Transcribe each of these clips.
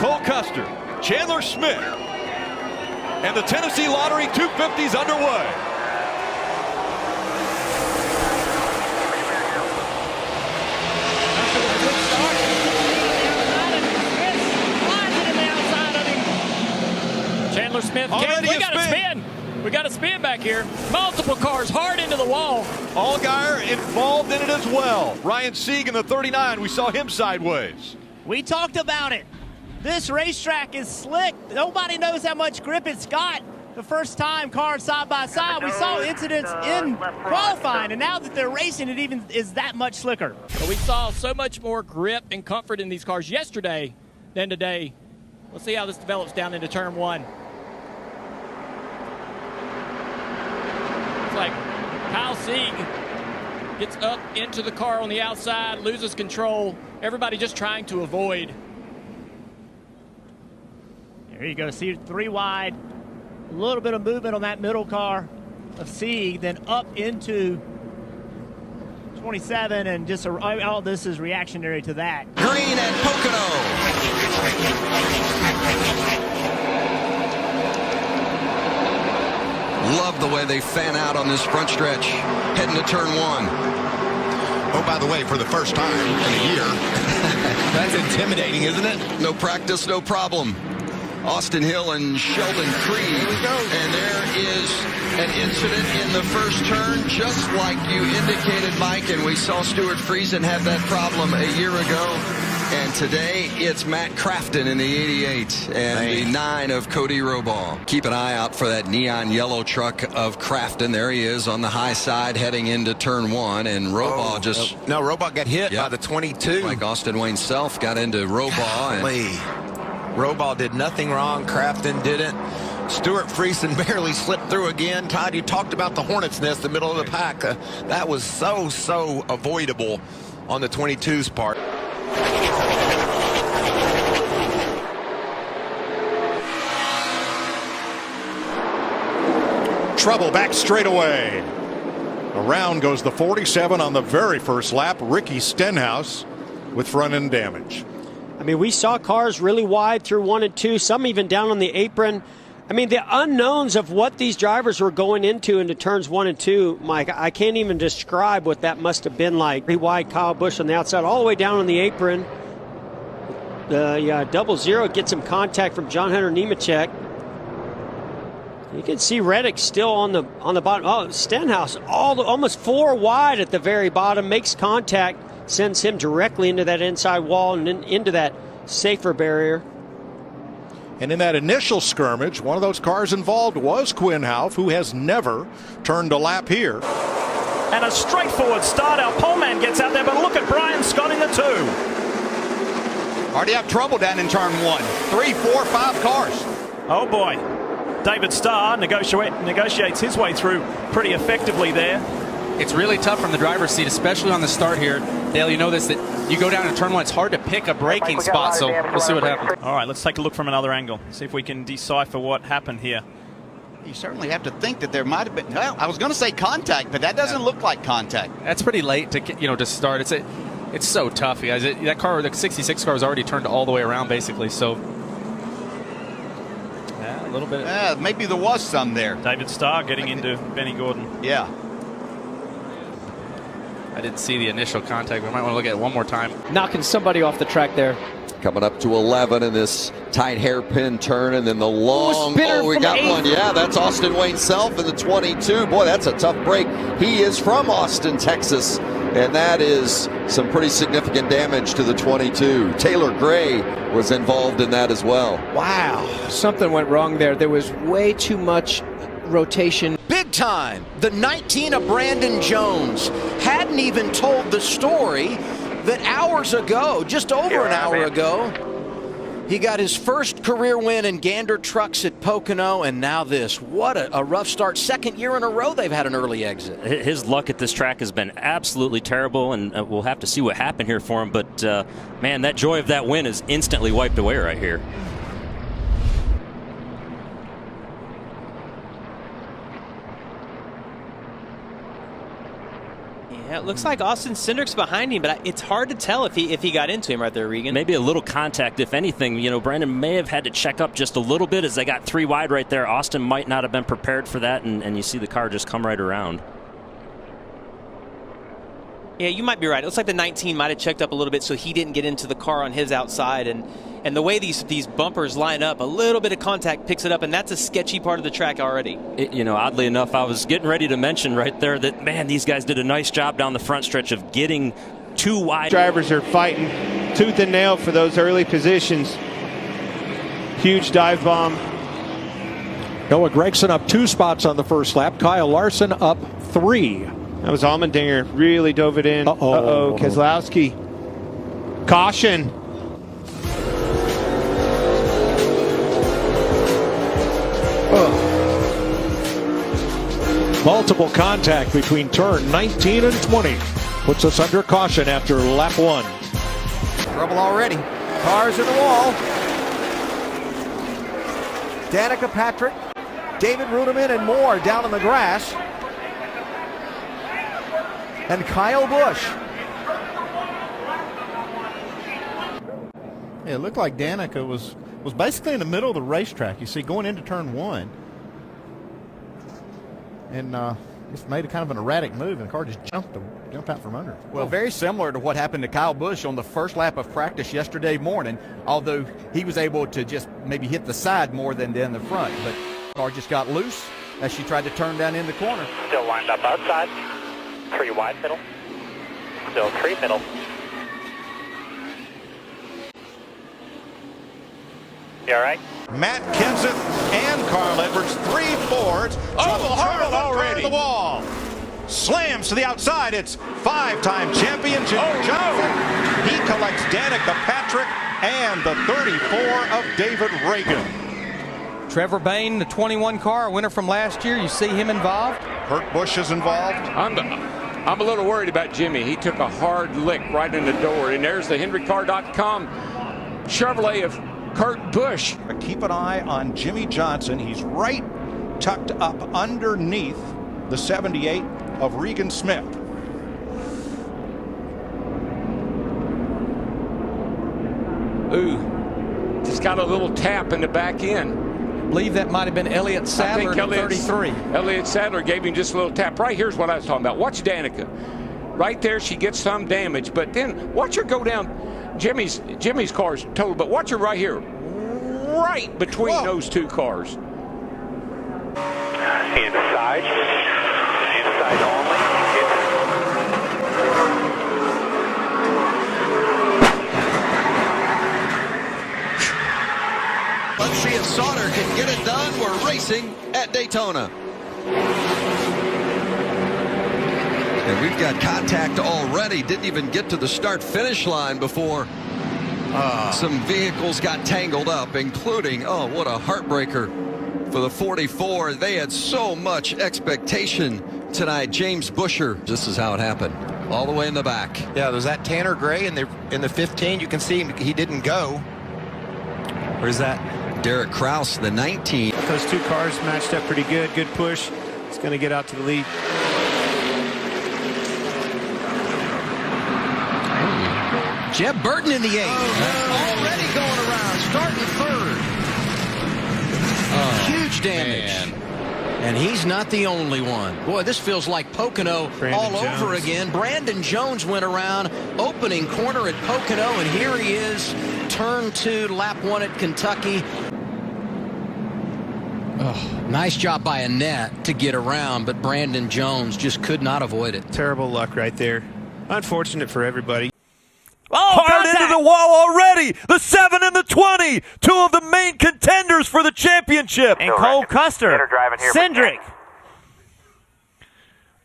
Cole Custer, Chandler Smith, and the Tennessee Lottery 250's underway. Chandler Smith, we got a spin. We got a spin back here. Multiple cars hard into the wall. Allgaier involved in it as well. Ryan Sieg in the 39, we saw him sideways. We talked about it. This racetrack is slick. Nobody knows how much grip it's got. The first time cars side by side, we saw incidents in qualifying, and now that they're racing, it even is that much slicker. But we saw so much more grip and comfort in these cars yesterday than today. We'll see how this develops down into turn one. It's like Kyle Sieg gets up into the car on the outside, loses control. Everybody just trying to avoid. There you go, see 3 wide. A little bit of movement on that middle car of Sieg, then up into 27, and just all this is reactionary to that. Green and Pocono. Love the way they fan out on this front stretch, heading to turn one. Oh, by the way, for the first time in a year. That's intimidating, isn't it? No practice, no problem. Austin Hill and Sheldon Creed. Here we go. And there is an incident in the first turn, just like you indicated, Mike, and we saw Stuart Friesen have that problem a year ago. And today, it's Matt Crafton in the 88 and the 9 of Cody Robaugh. Keep an eye out for that neon yellow truck of Crafton. There he is on the high side heading into turn one, and Robaugh No, Robaugh got hit by the 22. Like Austin Wayne Self got into Robaugh. Robaugh did nothing wrong. Crafton didn't. Stuart Friesen barely slipped through again. Todd, you talked about the Hornet's Nest, the middle of the pack. That was so avoidable on the 22's part. Trouble back straight away. Around goes the 47 on the very first lap. Ricky Stenhouse with front end damage. I mean, we saw cars really wide through 1 and 2, some even down on the apron. I mean, the unknowns of what these drivers were going into turns 1 and 2, Mike, I can't even describe what that must have been like. Pretty wide Kyle Busch on the outside, all the way down on the apron. Double zero gets some contact from John Hunter Nemechek. You can see Reddick still on the bottom. Oh, Stenhouse almost 4 wide at the very bottom, makes contact, sends him directly into that inside wall and then into that safer barrier. And in that initial skirmish, one of those cars involved was Quinn Houff, who has never turned a lap here. And a straightforward start. Our pole man gets out there, but look at Brian Scott in the 2. Already have trouble down in turn 1. 3, 4, 5 cars. Oh boy. David Starr negotiates his way through pretty effectively there. It's really tough from the driver's seat, especially on the start here. Dale, you know this, that you go down in turn 1, it's hard to pick a braking spot, so we'll see what happens. All right, let's take a look from another angle, see if we can decipher what happened here. You certainly have to think that there might have been, well, I was going to say contact, but that doesn't look like contact. That's pretty late to start. It's so tough, guys. That car, the 66 car, was already turned all the way around, basically, so. Yeah, a little bit. Maybe there was some there. David Starr getting into Benny Gordon. Yeah. I didn't see the initial contact. We might want to look at it one more time. Knocking somebody off the track there. Coming up to 11 in this tight hairpin turn, and then the long. We got 8. one. Yeah, that's Austin Wayne Self in the 22. Boy, that's a tough break. He is from Austin, Texas, and that is some pretty significant damage to the 22. Taylor Gray was involved in that as well. Wow, something went wrong there. There was way too much rotation. Big time. The 19 of Brandon Jones hadn't even told the story that hours ago, just over an hour ago, he got his first career win in Gander Trucks at Pocono, and now this. What a rough start. Second year in a row they've had an early exit. His luck at this track has been absolutely terrible, and we'll have to see what happened here for him. But, man, that joy of that win is instantly wiped away right here. Yeah, it looks like Austin Cindric's behind him, but it's hard to tell if he got into him right there, Regan. Maybe a little contact, if anything. You know, Brandon may have had to check up just a little bit as they got 3 wide right there. Austin might not have been prepared for that, and you see the car just come right around. Yeah, you might be right. It looks like the 19 might have checked up a little bit so he didn't get into the car on his outside. And the way these bumpers line up, a little bit of contact picks it up, and that's a sketchy part of the track already. You know, oddly enough, I was getting ready to mention right there that, man, these guys did a nice job down the front stretch of getting 2 wide. Drivers are fighting tooth and nail for those early positions. Huge dive bomb. Noah Gragson up 2 spots on the first lap. Kyle Larson up 3. That was Allmendinger. Really dove it in. Uh-oh. Keselowski. Caution. Multiple contact between turn 19 and 20. Puts us under caution after lap 1. Trouble already. Cars in the wall. Danica Patrick, David Ruderman, and more down on the grass. And Kyle Busch. Yeah, it looked like Danica was basically in the middle of the racetrack. You see, going into turn 1. And just made a kind of an erratic move, and the car just jumped out from under. Well, very similar to what happened to Kyle Busch on the first lap of practice yesterday morning, although he was able to just maybe hit the side more than the front. But the car just got loose as she tried to turn down in the corner. Still lined up outside. 3 wide middle. Still 3 middle. You all right? Matt Kenseth and Carl Edwards, 3 Fords. Hurdle already. The wall. Slams to the outside. It's 5-time champion Jimmy Johnson. He collects Danica Patrick and the 34 of David Reagan. Trevor Bayne, the 21 car, winner from last year. You see him involved? Kurt Busch is involved. I'm a little worried about Jimmy. He took a hard lick right in the door. And there's the HenryCar.com Chevrolet of Kurt Busch. Keep an eye on Jimmy Johnson. He's right tucked up underneath the 78 of Regan Smith. Ooh, just got a little tap in the back end. I believe that might have been Elliott Sadler at 33. Elliott Sadler gave him just a little tap. Right here's what I was talking about. Watch Danica. Right there, she gets some damage, but then watch her go down. Jimmy's car's total, but watch her right here. Right between those 2 cars. See the side. See the side only. Let's see if Sauter can get it done. We're racing at Daytona. And we've got contact already. Didn't even get to the start-finish line before some vehicles got tangled up, including, oh, what a heartbreaker for the 44. They had so much expectation tonight. James Busher, this is how it happened. All the way in the back. Yeah, there's that Tanner Gray in the 15. You can see he didn't go. Where's that? Derek Kraus, the 19. Those 2 cars matched up pretty good. Good push. It's going to get out to the lead. Jeb Burton in the 8. Already going around, starting 3rd. Huge damage. Man. And he's not the only one. Boy, this feels like Pocono all over again. Brandon Jones went around, opening corner at Pocono, and here he is, turn 2, lap 1 at Kentucky. Oh, nice job by Annette to get around, but Brandon Jones just could not avoid it. Terrible luck right there. Unfortunate for everybody. Hard into the wall already. The 7 and the 20. 2 of the main contenders for the championship. And Cole Custer. Cindric.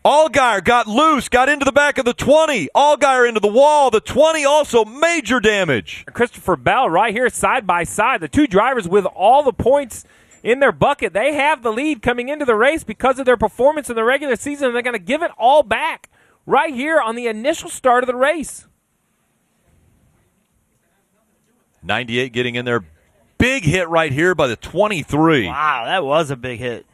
Allgaier got loose, got into the back of the 20. Allgaier into the wall. The 20 also major damage. Christopher Bell right here side by side. The 2 drivers with all the points in their bucket. They have the lead coming into the race because of their performance in the regular season, and they're going to give it all back right here on the initial start of the race. 98 getting in there. Big hit right here by the 23. Wow, that was a big hit.